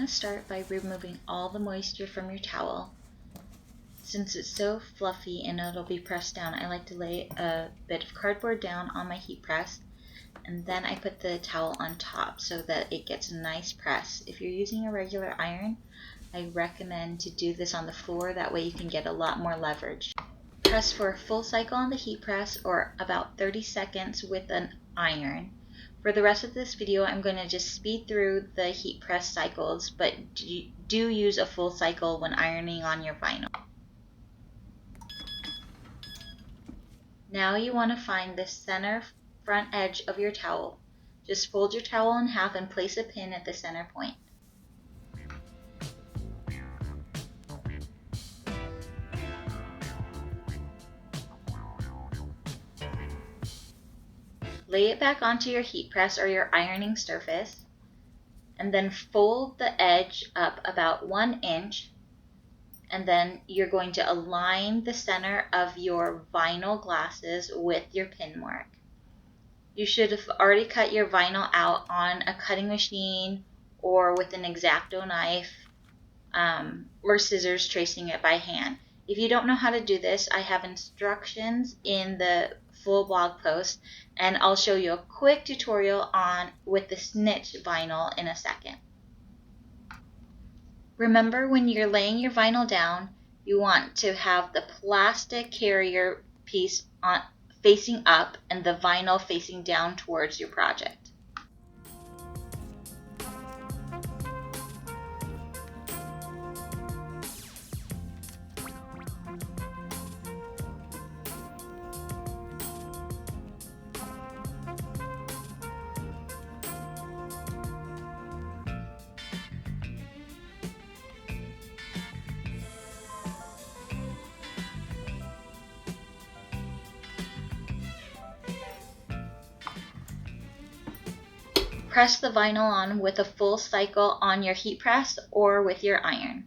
to start by removing all the moisture from your towel. Since it's so fluffy and it'll be pressed down, I like to lay a bit of cardboard down on my heat press, and then I put the towel on top so that it gets a nice press. If you're using a regular iron, I recommend to do this on the floor, that way you can get a lot more leverage. Press for a full cycle on the heat press, or about 30 seconds with an iron. For the rest of this video, I'm going to just speed through the heat press cycles, but do use a full cycle when ironing on your vinyl. Now you want to find the center front edge of your towel. Just fold your towel in half and place a pin at the center point. Lay it back onto your heat press or your ironing surface, and then fold the edge up about 1 inch, and then you're going to align the center of your vinyl glasses with your pin mark. You should have already cut your vinyl out on a cutting machine or with an X-Acto knife or scissors, tracing it by hand. If you don't know how to do this, I have instructions in the full blog post, and I'll show you a quick tutorial with the snitch vinyl in a second. Remember, when you're laying your vinyl down, you want to have the plastic carrier piece facing up and the vinyl facing down towards your project. Press the vinyl on with a full cycle on your heat press or with your iron.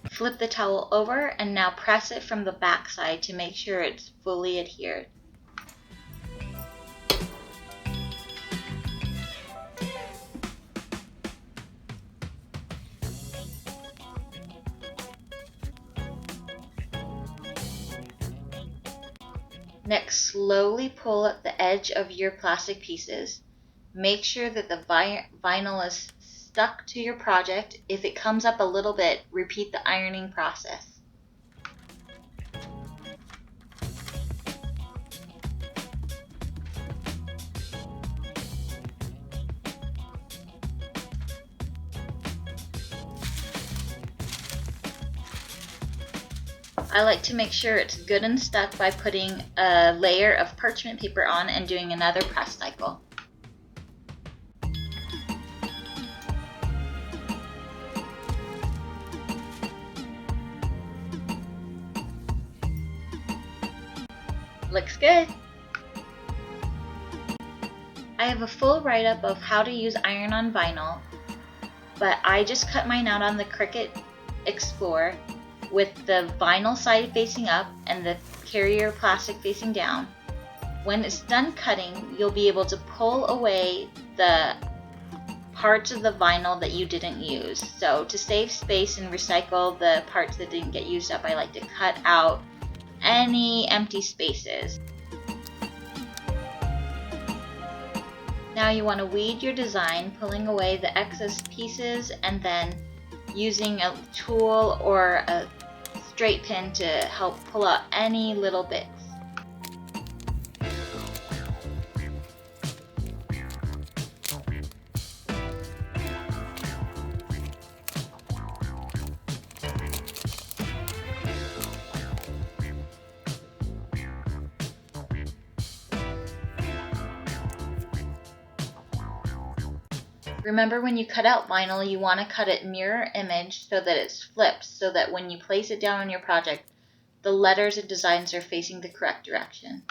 Flip the towel over and now press it from the back side to make sure it's fully adhered. Next, slowly pull at the edge of your plastic pieces. Make sure that the vinyl is stuck to your project. If it comes up a little bit, repeat the ironing process. I like to make sure it's good and stuck by putting a layer of parchment paper on and doing another press cycle. Looks good! I have a full write-up of how to use iron on vinyl, but I just cut mine out on the Cricut Explorer with the vinyl side facing up and the carrier plastic facing down. When it's done cutting, you'll be able to pull away the parts of the vinyl that you didn't use. So to save space and recycle the parts that didn't get used up, I like to cut out any empty spaces. Now you want to weed your design, pulling away the excess pieces and then using a tool or a straight pin to help pull out any little bits. Remember, when you cut out vinyl, you want to cut it mirror image so that it's flipped, so that when you place it down on your project, the letters and designs are facing the correct direction.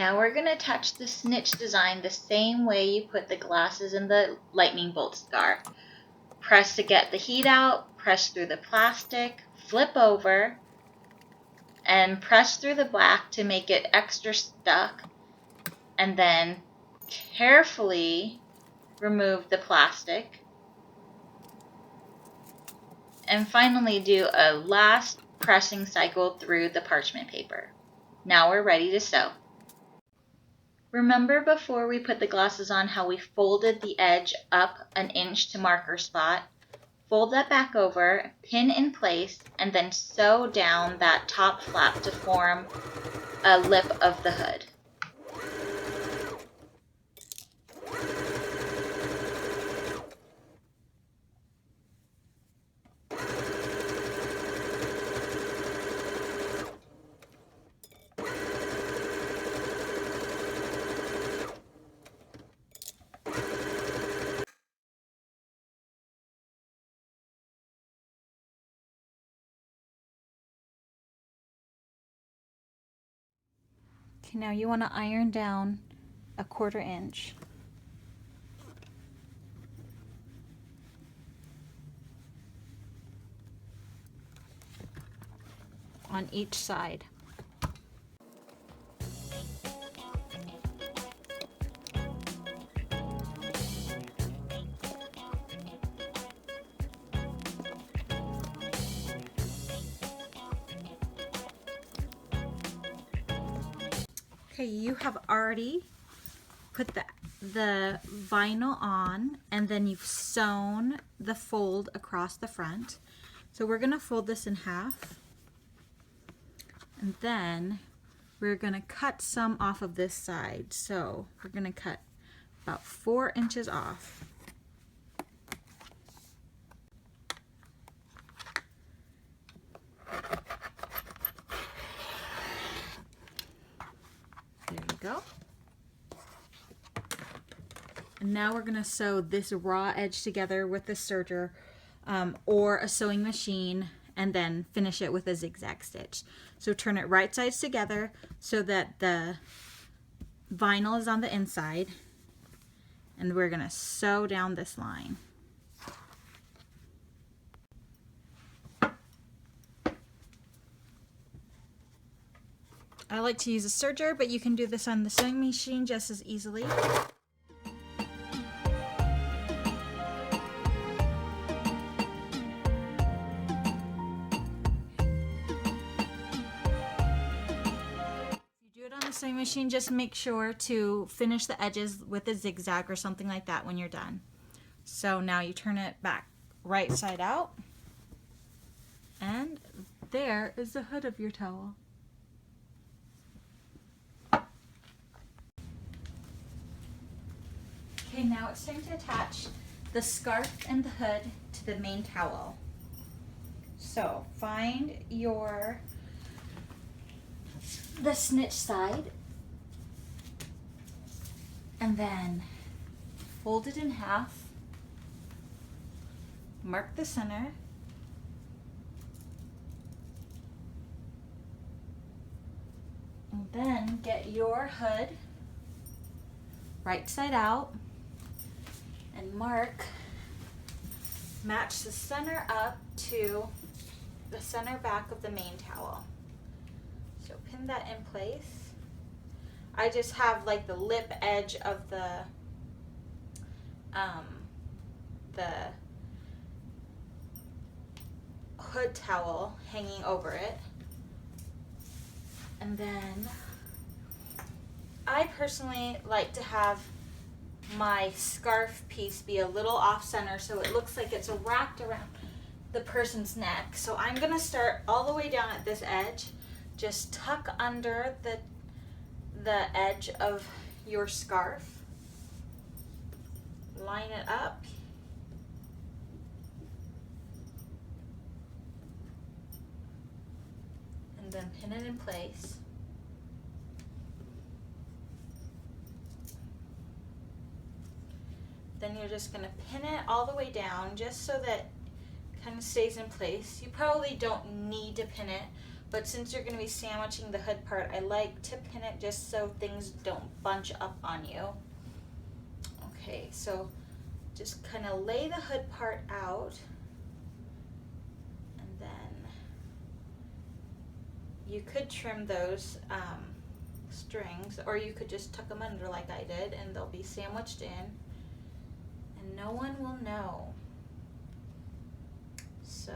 Now we're going to attach the snitch design the same way you put the glasses in the lightning bolt scarf. Press to get the heat out, press through the plastic, flip over, and press through the black to make it extra stuck, and then carefully remove the plastic, and finally do a last pressing cycle through the parchment paper. Now we're ready to sew. Remember before we put the glasses on how we folded the edge up an inch to mark our spot? Fold that back over, pin in place, and then sew down that top flap to form a lip of the hood. Okay, now you want to iron down a 1/4 inch. On each side. Okay, you have already put the vinyl on, and then you've sewn the fold across the front. So we're gonna fold this in half, and then we're gonna cut some off of this side. So we're gonna cut about 4 inches off. There you go. And now we're gonna sew this raw edge together with the serger or a sewing machine, and then finish it with a zigzag stitch. So turn it right sides together so that the vinyl is on the inside, and we're gonna sew down this line. I like to use a serger, but you can do this on the sewing machine just as easily. Sewing machine, just make sure to finish the edges with a zigzag or something like that when you're done. So now you turn it back right side out, and there is the hood of your towel. Okay, now it's time to attach the scarf and the hood to the main towel. So find the snitch side, and then fold it in half, mark the center, and then get your hood right side out and match the center up to the center back of the main towel. So pin that in place. I just have like the lip edge of the hood towel hanging over it. And then I personally like to have my scarf piece be a little off center so it looks like it's wrapped around the person's neck. So I'm gonna start all the way down at this edge. Just tuck under the edge of your scarf, line it up, and then pin it in place. Then you're just going to pin it all the way down just so that it kind of stays in place. You probably don't need to pin it, but since you're going to be sandwiching the hood part, I like to pin it just so things don't bunch up on you. Okay, so just kind of lay the hood part out, and then you could trim those strings, or you could just tuck them under like I did, and they'll be sandwiched in, and no one will know. So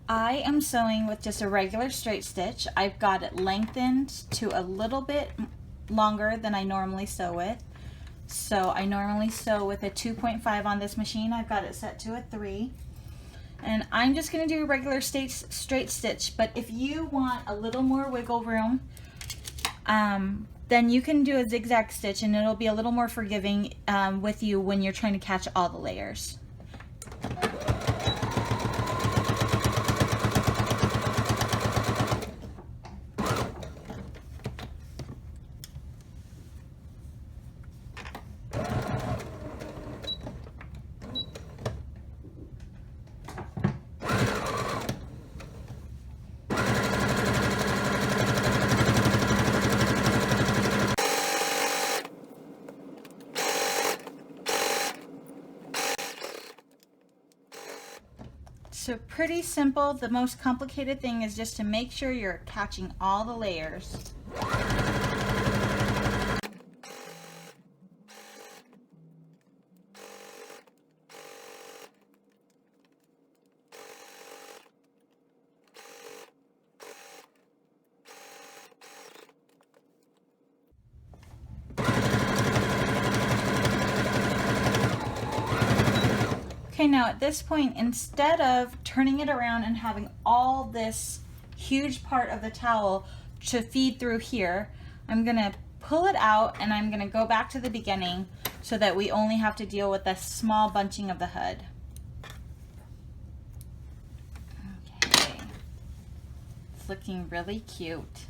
I am sewing with just a regular straight stitch. I've got it lengthened to a little bit longer than I normally sew with. So I normally sew with a 2.5 on this machine. I've got it set to a 3. And I'm just going to do a regular straight stitch, but if you want a little more wiggle room, then you can do a zigzag stitch, and it'll be a little more forgiving with you when you're trying to catch all the layers. So pretty simple. The most complicated thing is just to make sure you're catching all the layers. Okay, now at this point, instead of turning it around and having all this huge part of the towel to feed through here, I'm going to pull it out and I'm going to go back to the beginning so that we only have to deal with the small bunching of the hood. Okay, it's looking really cute.